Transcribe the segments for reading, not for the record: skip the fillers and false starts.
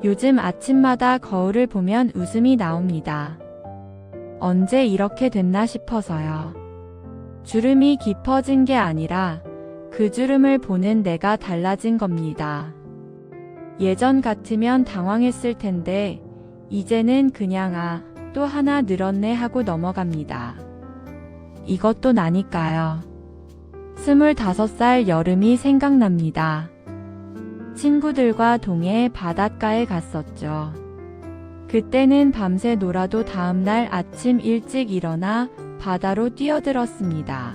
요즘 아침마다 거울을 보면 웃음이 나옵니다. 언제 이렇게 됐나 싶어서요. 주름이 깊어진 게 아니라 그 주름을 보는 내가 달라진 겁니다. 예전 같으면 당황했을 텐데 이제는 그냥 또 하나 늘었네 하고 넘어갑니다. 이것도 나니까요. 25살 여름이 생각납니다. 친구들과 동해 바닷가에 갔었죠. 그때는 밤새 놀아도 다음날 아침 일찍 일어나 바다로 뛰어들었습니다.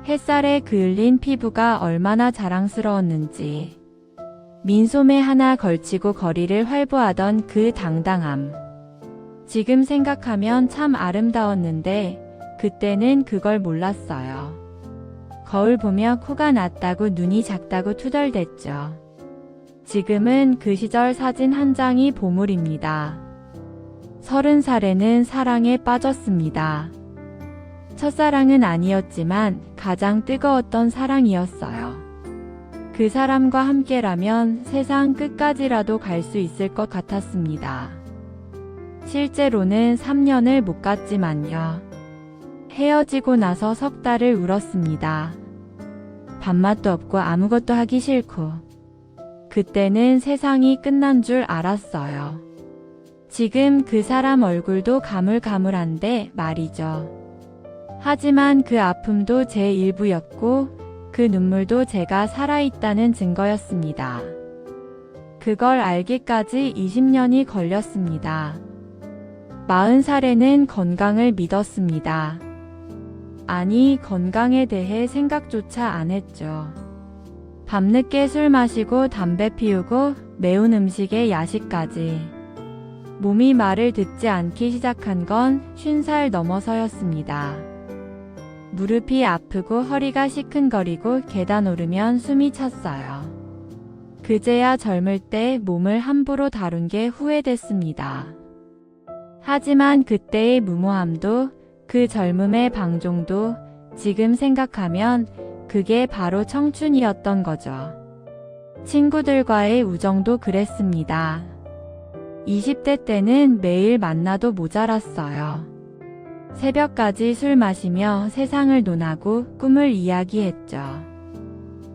햇살에 그을린 피부가 얼마나 자랑스러웠는지. 민소매 하나 걸치고 거리를 활보하던 그 당당함. 지금 생각하면 참 아름다웠는데 그때는 그걸 몰랐어요. 거울 보며 코가 낮다고 눈이 작다고 투덜댔죠. 지금은 그 시절 사진 한 장이 보물입니다. 30살에는 사랑에 빠졌습니다. 첫사랑은 아니었지만 가장 뜨거웠던 사랑이었어요. 그 사람과 함께라면 세상 끝까지라도 갈 수 있을 것 같았습니다. 실제로는 3년을 못 갔지만요. 헤어지고 나서 석 달을 울었습니다. 밥맛도 없고 아무것도 하기 싫고. 그때는 세상이 끝난 줄 알았어요. 지금 그 사람 얼굴도 가물가물한데 말이죠. 하지만 그 아픔도 제 일부였고 그 눈물도 제가 살아있다는 증거였습니다. 그걸 알기까지 20년이 걸렸습니다. 40살에는 건강을 믿었습니다. 아니, 건강에 대해 생각조차 안 했죠. 밤늦게 술 마시고 담배 피우고 매운 음식에 야식까지. 몸이 말을 듣지 않기 시작한 건 50살 넘어서였습니다. 무릎이 아프고 허리가 시큰거리고 계단 오르면 숨이 찼어요. 그제야 젊을 때 몸을 함부로 다룬 게 후회됐습니다. 하지만 그때의 무모함도 그 젊음의 방종도 지금 생각하면 그게 바로 청춘이었던 거죠. 친구들과의 우정도 그랬습니다. 20대 때는 매일 만나도 모자랐어요. 새벽까지 술 마시며 세상을 논하고 꿈을 이야기했죠.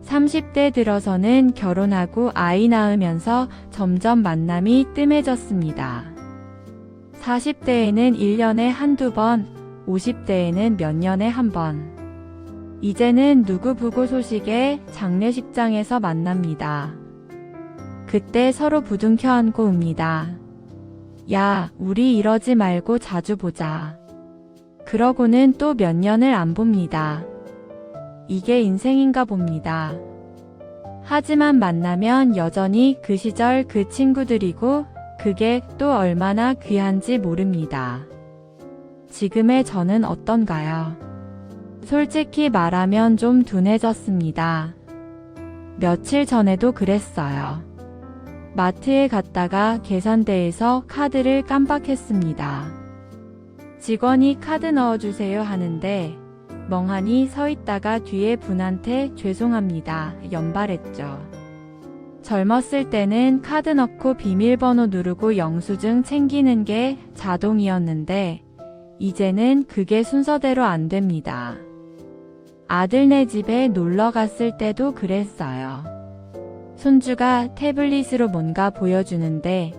30대 들어서는 결혼하고 아이 낳으면서 점점 만남이 뜸해졌습니다. 40대에는 1년에 한두 번, 50대에는 몇 년에 한 번. 이제는 누구 부고 소식에 장례식장에서 만납니다. 그때 서로 부둥켜 안고 웁니다. 야, 우리 이러지 말고 자주 보자. 그러고는 또 몇 년을 안 봅니다. 이게 인생인가 봅니다. 하지만 만나면 여전히 그 시절 그 친구들이고 그게 또 얼마나 귀한지 모릅니다. 지금의 저는 어떤가요? 솔직히 말하면 좀 둔해졌습니다. 며칠 전에도 그랬어요. 마트에 갔다가 계산대에서 카드를 깜빡했습니다. 직원이 카드 넣어주세요 하는데 멍하니 서 있다가 뒤에 분한테 죄송합니다 연발했죠. 젊었을 때는 카드 넣고 비밀번호 누르고 영수증 챙기는 게 자동이었는데 이제는 그게 순서대로 안 됩니다. 아들네 집에 놀러 갔을 때도 그랬어요. 손주가 태블릿으로 뭔가 보여주는데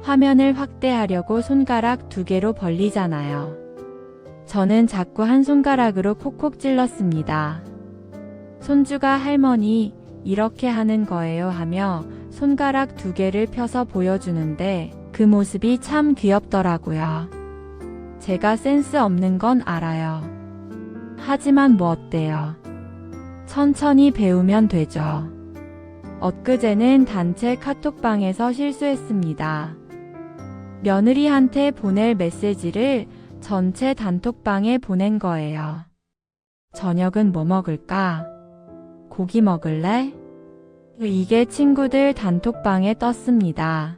화면을 확대하려고 손가락 2개로 벌리잖아요. 저는 자꾸 한 손가락으로 콕콕 찔렀습니다. 손주가 할머니, 이렇게 하는 거예요 하며 손가락 2개를 펴서 보여주는데 그 모습이 참 귀엽더라고요. 제가 센스 없는 건 알아요. 하지만 뭐 어때요? 천천히 배우면 되죠. 엊그제는 단체 카톡방에서 실수했습니다. 며느리한테 보낼 메시지를 전체 단톡방에 보낸 거예요. 저녁은 뭐 먹을까? 고기 먹을래? 이게 친구들 단톡방에 떴습니다.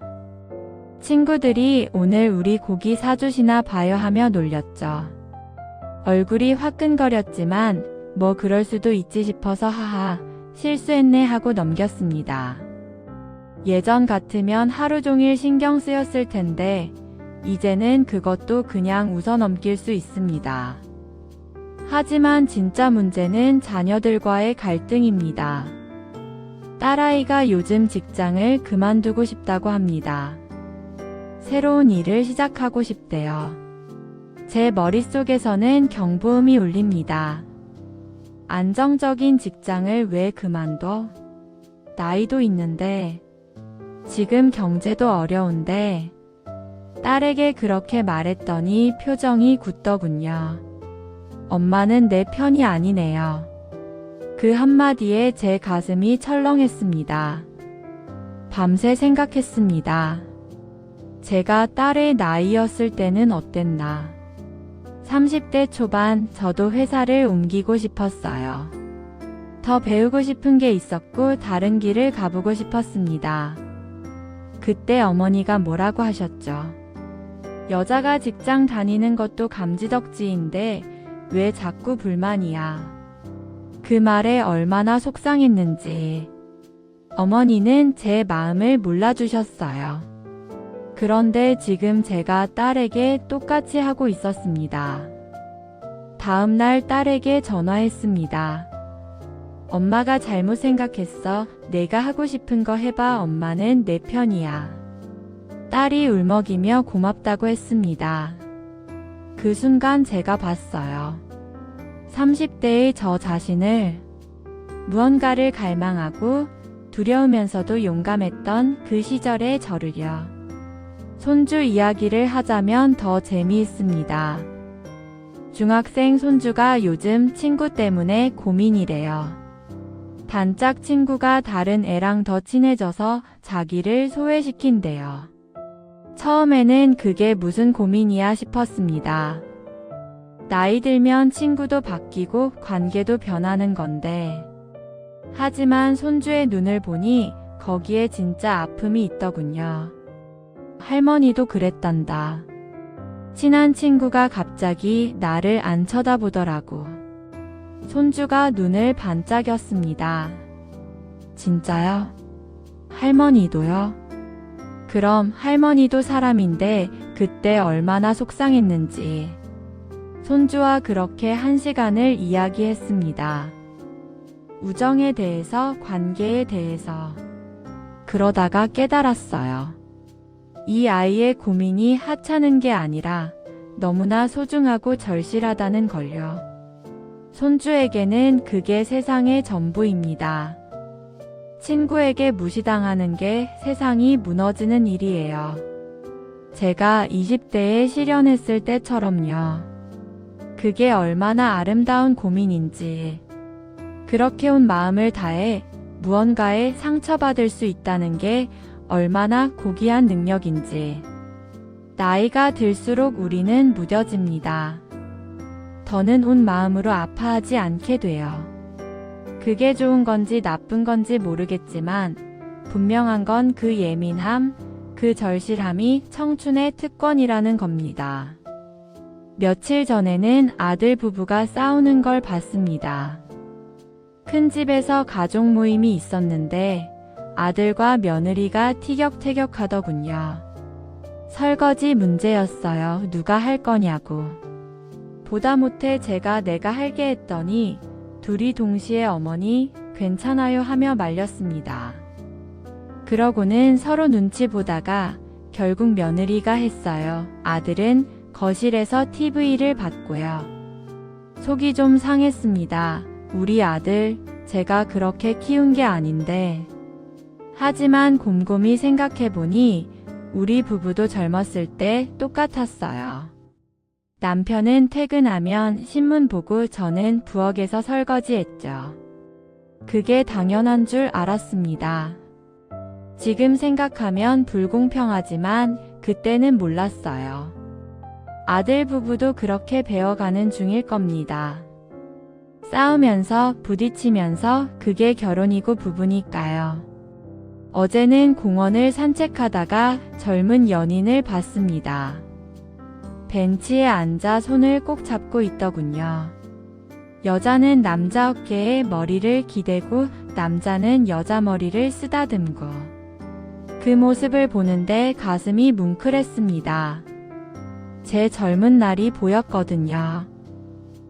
친구들이 오늘 우리 고기 사주시나 봐요 하며 놀렸죠. 얼굴이 화끈거렸지만 뭐 그럴 수도 있지 싶어서 하하 실수했네 하고 넘겼습니다. 예전 같으면 하루 종일 신경 쓰였을 텐데 이제는 그것도 그냥 웃어 넘길 수 있습니다. 하지만 진짜 문제는 자녀들과의 갈등입니다. 딸아이가 요즘 직장을 그만두고 싶다고 합니다. 새로운 일을 시작하고 싶대요. 제 머릿속에서는 경보음이 울립니다. 안정적인 직장을 왜 그만둬? 나이도 있는데, 지금 경제도 어려운데, 딸에게 그렇게 말했더니 표정이 굳더군요. 엄마는 내 편이 아니네요. 그 한마디에 제 가슴이 철렁했습니다. 밤새 생각했습니다. 제가 딸의 나이였을 때는 어땠나. 30대 초반 저도 회사를 옮기고 싶었어요. 더 배우고 싶은 게 있었고 다른 길을 가보고 싶었습니다. 그때 어머니가 뭐라고 하셨죠? 여자가 직장 다니는 것도 감지덕지인데 왜 자꾸 불만이야. 그 말에 얼마나 속상했는지. 어머니는 제 마음을 몰라주셨어요. 그런데 지금 제가 딸에게 똑같이 하고 있었습니다. 다음날 딸에게 전화했습니다. 엄마가 잘못 생각했어. 내가 하고 싶은 거 해봐. 엄마는 내 편이야. 딸이 울먹이며 고맙다고 했습니다. 그 순간 제가 봤어요. 30대의 저 자신을 무언가를 갈망하고 두려우면서도 용감했던 그 시절의 저를요. 손주 이야기를 하자면 더 재미있습니다. 중학생 손주가 요즘 친구 때문에 고민이래요. 단짝 친구가 다른 애랑 더 친해져서 자기를 소외시킨대요. 처음에는 그게 무슨 고민이야 싶었습니다. 나이 들면 친구도 바뀌고 관계도 변하는 건데. 하지만 손주의 눈을 보니 거기에 진짜 아픔이 있더군요. 할머니도 그랬단다. 친한 친구가 갑자기 나를 안 쳐다보더라고. 손주가 눈을 반짝였습니다. 진짜요? 할머니도요? 그럼 할머니도 사람인데 그때 얼마나 속상했는지. 손주와 그렇게 1시간을 이야기했습니다. 우정에 대해서, 관계에 대해서. 그러다가 깨달았어요. 이 아이의 고민이 하찮은 게 아니라 너무나 소중하고 절실하다는 걸요. 손주에게는 그게 세상의 전부입니다. 친구에게 무시당하는 게 세상이 무너지는 일이에요. 제가 20대에 실연했을 때처럼요. 그게 얼마나 아름다운 고민인지. 그렇게 온 마음을 다해 무언가에 상처받을 수 있다는 게 얼마나 고귀한 능력인지. 나이가 들수록 우리는 무뎌집니다. 더는 온 마음으로 아파하지 않게 돼요. 그게 좋은 건지 나쁜 건지 모르겠지만 분명한 건 그 예민함, 그 절실함이 청춘의 특권이라는 겁니다. 며칠 전에는 아들 부부가 싸우는 걸 봤습니다. 큰 집에서 가족 모임이 있었는데 아들과 며느리가 티격태격하더군요. 설거지 문제였어요. 누가 할 거냐고. 보다 못해 내가 할게 했더니 둘이 동시에 어머니 괜찮아요 하며 말렸습니다. 그러고는 서로 눈치 보다가 결국 며느리가 했어요. 아들은 거실에서 TV를 봤고요. 속이 좀 상했습니다. 우리 아들 제가 그렇게 키운 게 아닌데. 하지만 곰곰이 생각해보니 우리 부부도 젊었을 때 똑같았어요. 남편은 퇴근하면 신문 보고 저는 부엌에서 설거지했죠. 그게 당연한 줄 알았습니다. 지금 생각하면 불공평하지만 그때는 몰랐어요. 아들 부부도 그렇게 배워가는 중일 겁니다. 싸우면서 부딪히면서 그게 결혼이고 부부니까요. 어제는 공원을 산책하다가 젊은 연인을 봤습니다. 벤치에 앉아 손을 꼭 잡고 있더군요. 여자는 남자 어깨에 머리를 기대고 남자는 여자 머리를 쓰다듬고 그 모습을 보는데 가슴이 뭉클했습니다. 제 젊은 날이 보였거든요.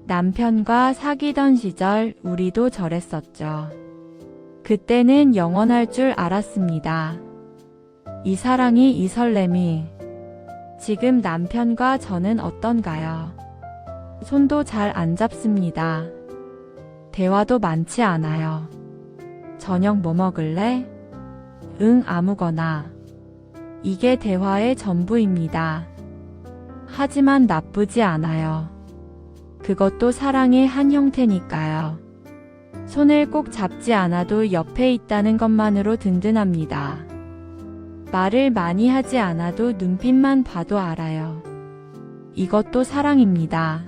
남편과 사귀던 시절 우리도 저랬었죠. 그때는 영원할 줄 알았습니다. 이 사랑이, 이 설렘이. 지금 남편과 저는 어떤가요? 손도 잘 안 잡습니다. 대화도 많지 않아요. 저녁 뭐 먹을래? 응, 아무거나. 이게 대화의 전부입니다. 하지만 나쁘지 않아요. 그것도 사랑의 한 형태니까요. 손을 꼭 잡지 않아도 옆에 있다는 것만으로 든든합니다. 말을 많이 하지 않아도 눈빛만 봐도 알아요. 이것도 사랑입니다.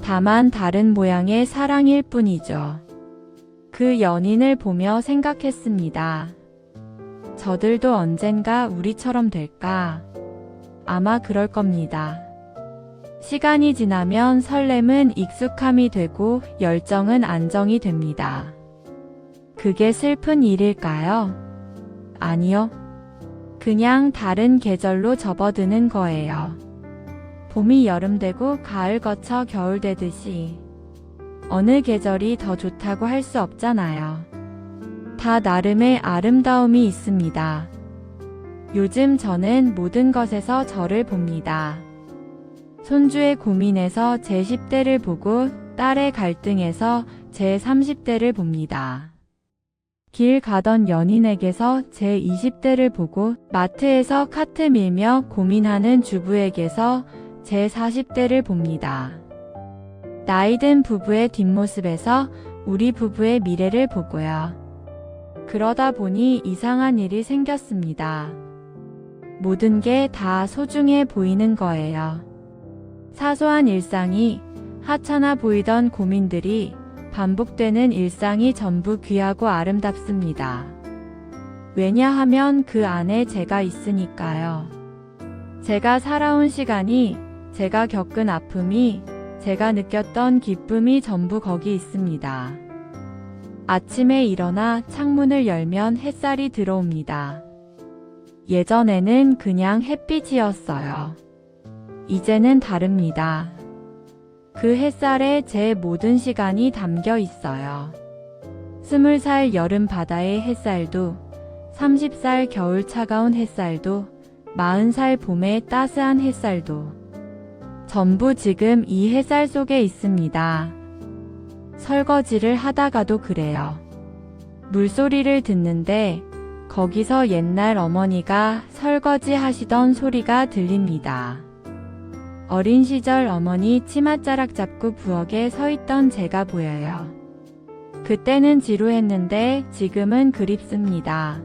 다만 다른 모양의 사랑일 뿐이죠. 그 연인을 보며 생각했습니다. 저들도 언젠가 우리처럼 될까? 아마 그럴 겁니다. 시간이 지나면 설렘은 익숙함이 되고 열정은 안정이 됩니다. 그게 슬픈 일일까요? 아니요. 그냥 다른 계절로 접어드는 거예요. 봄이 여름 되고 가을 거쳐 겨울 되듯이 어느 계절이 더 좋다고 할 수 없잖아요. 다 나름의 아름다움이 있습니다. 요즘 저는 모든 것에서 저를 봅니다. 손주의 고민에서 제 10대를 보고 딸의 갈등에서 제 30대를 봅니다. 길 가던 연인에게서 제 20대를 보고 마트에서 카트 밀며 고민하는 주부에게서 제 40대를 봅니다. 나이든 부부의 뒷모습에서 우리 부부의 미래를 보고요. 그러다 보니 이상한 일이 생겼습니다. 모든 게 다 소중해 보이는 거예요. 사소한 일상이 하찮아 보이던 고민들이 반복되는 일상이 전부 귀하고 아름답습니다. 왜냐하면 그 안에 제가 있으니까요. 제가 살아온 시간이, 제가 겪은 아픔이, 제가 느꼈던 기쁨이 전부 거기 있습니다. 아침에 일어나 창문을 열면 햇살이 들어옵니다. 예전에는 그냥 햇빛이었어요. 이제는 다릅니다. 그 햇살에 제 모든 시간이 담겨 있어요. 20살 여름 바다의 햇살도, 30살 겨울 차가운 햇살도, 40살 봄의 따스한 햇살도 전부 지금 이 햇살 속에 있습니다. 설거지를 하다가도 그래요. 물소리를 듣는데 거기서 옛날 어머니가 설거지 하시던 소리가 들립니다. 어린 시절 어머니 치맛자락 잡고 부엌에 서 있던 제가 보여요. 그때는 지루했는데 지금은 그립습니다.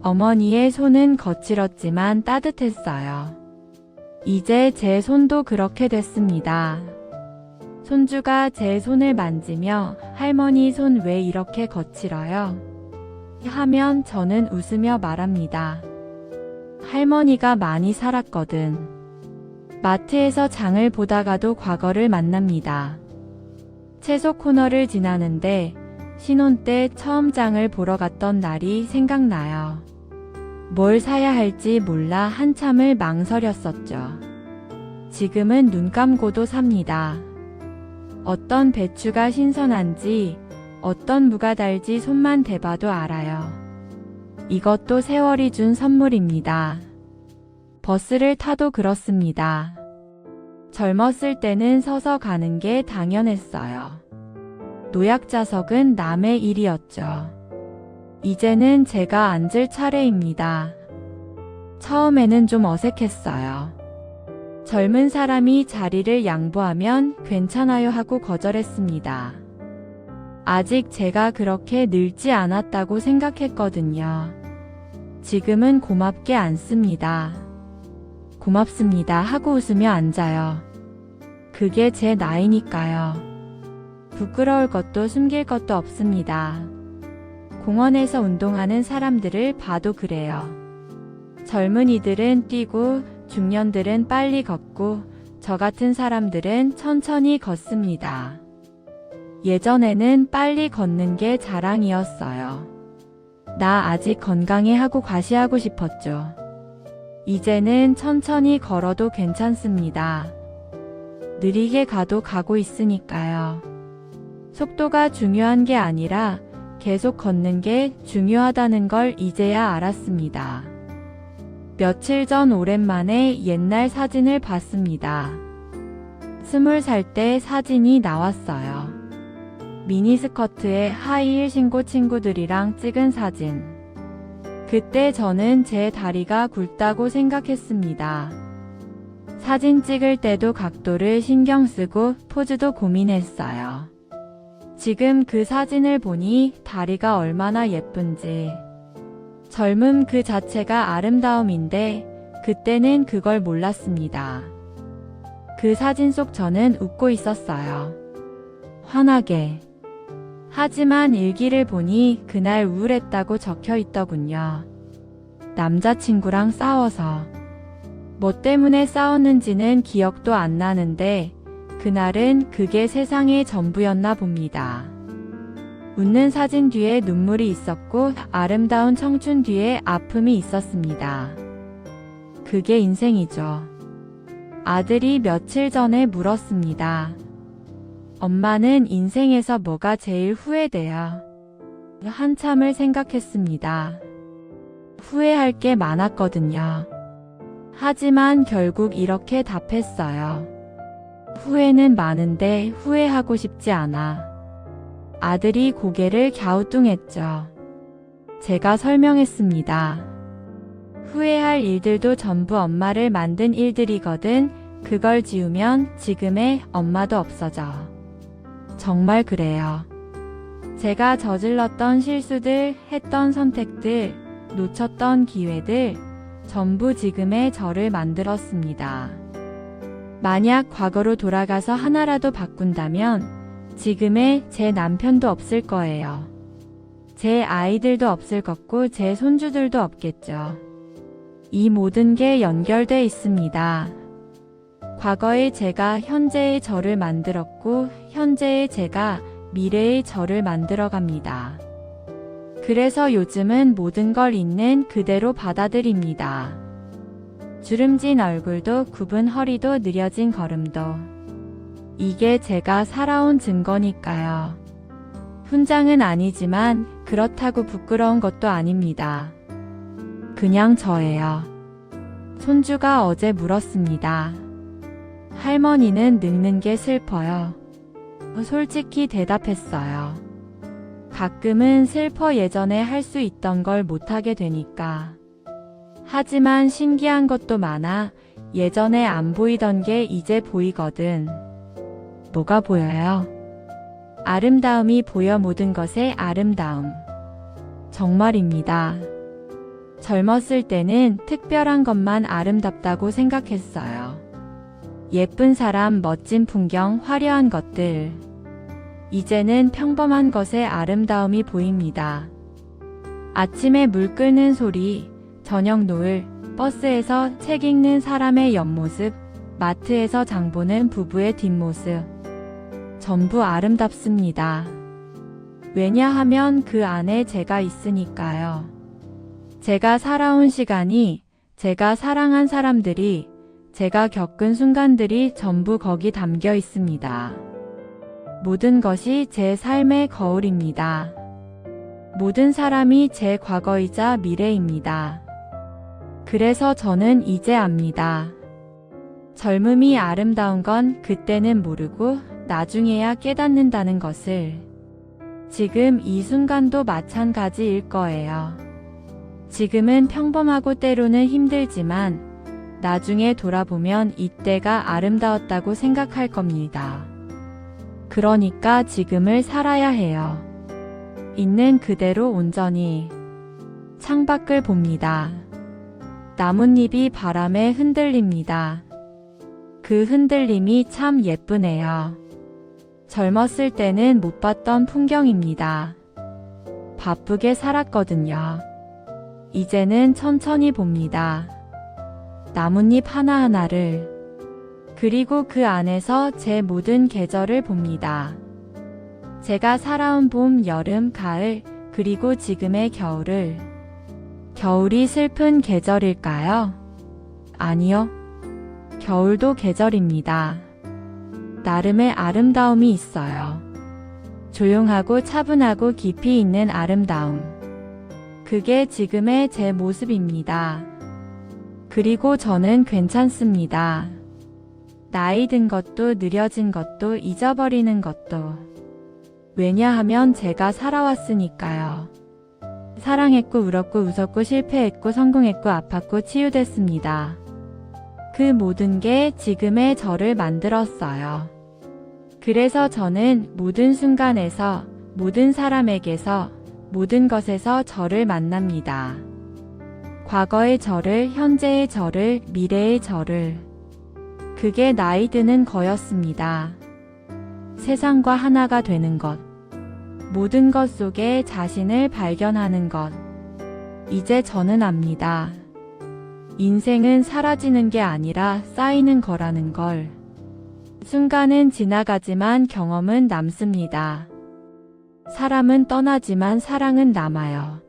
어머니의 손은 거칠었지만 따뜻했어요. 이제 제 손도 그렇게 됐습니다. 손주가 제 손을 만지며 할머니 손 왜 이렇게 거칠어요? 하면 저는 웃으며 말합니다. 할머니가 많이 살았거든. 마트에서 장을 보다가도 과거를 만납니다. 채소 코너를 지나는데 신혼 때 처음 장을 보러 갔던 날이 생각나요. 뭘 사야 할지 몰라 한참을 망설였었죠. 지금은 눈 감고도 삽니다. 어떤 배추가 신선한지, 어떤 무가 달지 손만 대봐도 알아요. 이것도 세월이 준 선물입니다. 버스를 타도 그렇습니다. 젊었을 때는 서서 가는 게 당연했어요. 노약자석은 남의 일이었죠. 이제는 제가 앉을 차례입니다. 처음에는 좀 어색했어요. 젊은 사람이 자리를 양보하면 괜찮아요 하고 거절했습니다. 아직 제가 그렇게 늙지 않았다고 생각했거든요. 지금은 고맙게 앉습니다. 고맙습니다 하고 웃으며 앉아요. 그게 제 나이니까요. 부끄러울 것도 숨길 것도 없습니다. 공원에서 운동하는 사람들을 봐도 그래요. 젊은이들은 뛰고 중년들은 빨리 걷고 저 같은 사람들은 천천히 걷습니다. 예전에는 빨리 걷는 게 자랑이었어요. 나 아직 건강해 하고 과시하고 싶었죠. 이제는 천천히 걸어도 괜찮습니다. 느리게 가도 가고 있으니까요. 속도가 중요한 게 아니라 계속 걷는 게 중요하다는 걸 이제야 알았습니다. 며칠 전 오랜만에 옛날 사진을 봤습니다. 20살 때 사진이 나왔어요. 미니스커트에 하이힐 신고 친구들이랑 찍은 사진. 그때 저는 제 다리가 굵다고 생각했습니다. 사진 찍을 때도 각도를 신경 쓰고 포즈도 고민했어요. 지금 그 사진을 보니 다리가 얼마나 예쁜지. 젊음 그 자체가 아름다움인데 그때는 그걸 몰랐습니다. 그 사진 속 저는 웃고 있었어요. 환하게. 하지만 일기를 보니 그날 우울했다고 적혀 있더군요. 남자친구랑 싸워서. 뭐 때문에 싸웠는지는 기억도 안 나는데 그날은 그게 세상의 전부였나 봅니다. 웃는 사진 뒤에 눈물이 있었고 아름다운 청춘 뒤에 아픔이 있었습니다. 그게 인생이죠. 아들이 며칠 전에 물었습니다. 엄마는 인생에서 뭐가 제일 후회돼요? 한참을 생각했습니다. 후회할 게 많았거든요. 하지만 결국 이렇게 답했어요. 후회는 많은데 후회하고 싶지 않아. 아들이 고개를 갸우뚱했죠. 제가 설명했습니다. 후회할 일들도 전부 엄마를 만든 일들이거든. 그걸 지우면 지금의 엄마도 없어져. 정말 그래요. 제가 저질렀던 실수들, 했던 선택들, 놓쳤던 기회들, 전부 지금의 저를 만들었습니다. 만약 과거로 돌아가서 하나라도 바꾼다면 지금의 제 남편도 없을 거예요. 제 아이들도 없을 거고 제 손주들도 없겠죠. 이 모든 게 연결돼 있습니다. 과거의 제가 현재의 저를 만들었고 현재의 제가 미래의 저를 만들어갑니다. 그래서 요즘은 모든 걸 있는 그대로 받아들입니다. 주름진 얼굴도 굽은 허리도 느려진 걸음도. 이게 제가 살아온 증거니까요. 훈장은 아니지만 그렇다고 부끄러운 것도 아닙니다. 그냥 저예요. 손주가 어제 물었습니다. 할머니는 늙는 게 슬퍼요. 솔직히 대답했어요. 가끔은 슬퍼 예전에 할 수 있던 걸 못하게 되니까. 하지만 신기한 것도 많아. 예전에 안 보이던 게 이제 보이거든. 뭐가 보여요? 아름다움이 보여. 모든 것의 아름다움. 정말입니다. 젊었을 때는 특별한 것만 아름답다고 생각했어요. 예쁜 사람, 멋진 풍경, 화려한 것들. 이제는 평범한 것의 아름다움이 보입니다. 아침에 물 끓는 소리, 저녁 노을, 버스에서 책 읽는 사람의 옆모습, 마트에서 장 보는 부부의 뒷모습. 전부 아름답습니다. 왜냐하면 그 안에 제가 있으니까요. 제가 살아온 시간이, 제가 사랑한 사람들이, 제가 겪은 순간들이 전부 거기 담겨 있습니다. 모든 것이 제 삶의 거울입니다. 모든 사람이 제 과거이자 미래입니다. 그래서 저는 이제 압니다. 젊음이 아름다운 건 그때는 모르고 나중에야 깨닫는다는 것을. 지금 이 순간도 마찬가지일 거예요. 지금은 평범하고 때로는 힘들지만 나중에 돌아보면 이때가 아름다웠다고 생각할 겁니다. 그러니까 지금을 살아야 해요. 있는 그대로 온전히. 창밖을 봅니다. 나뭇잎이 바람에 흔들립니다. 그 흔들림이 참 예쁘네요. 젊었을 때는 못 봤던 풍경입니다. 바쁘게 살았거든요. 이제는 천천히 봅니다. 나뭇잎 하나하나를. 그리고 그 안에서 제 모든 계절을 봅니다. 제가 살아온 봄, 여름, 가을, 그리고 지금의 겨울을. 겨울이 슬픈 계절일까요? 아니요. 겨울도 계절입니다. 나름의 아름다움이 있어요. 조용하고 차분하고 깊이 있는 아름다움. 그게 지금의 제 모습입니다. 그리고 저는 괜찮습니다. 나이 든 것도 느려진 것도 잊어버리는 것도. 왜냐하면 제가 살아왔으니까요. 사랑했고 울었고 웃었고 실패했고 성공했고 아팠고 치유됐습니다. 그 모든 게 지금의 저를 만들었어요. 그래서 저는 모든 순간에서, 모든 사람에게서, 모든 것에서 저를 만납니다. 과거의 저를, 현재의 저를, 미래의 저를. 그게 나이 드는 거였습니다. 세상과 하나가 되는 것. 모든 것 속에 자신을 발견하는 것. 이제 저는 압니다. 인생은 사라지는 게 아니라 쌓이는 거라는 걸. 순간은 지나가지만 경험은 남습니다. 사람은 떠나지만 사랑은 남아요.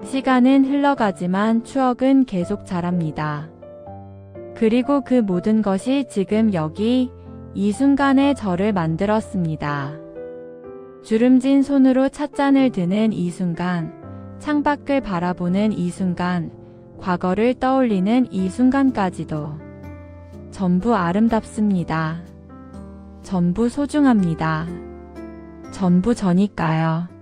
시간은 흘러가지만 추억은 계속 자랍니다. 그리고 그 모든 것이 지금 여기 이 순간에 저를 만들었습니다. 주름진 손으로 찻잔을 드는 이 순간, 창밖을 바라보는 이 순간, 과거를 떠올리는 이 순간까지도 전부 아름답습니다. 전부 소중합니다. 전부 저니까요.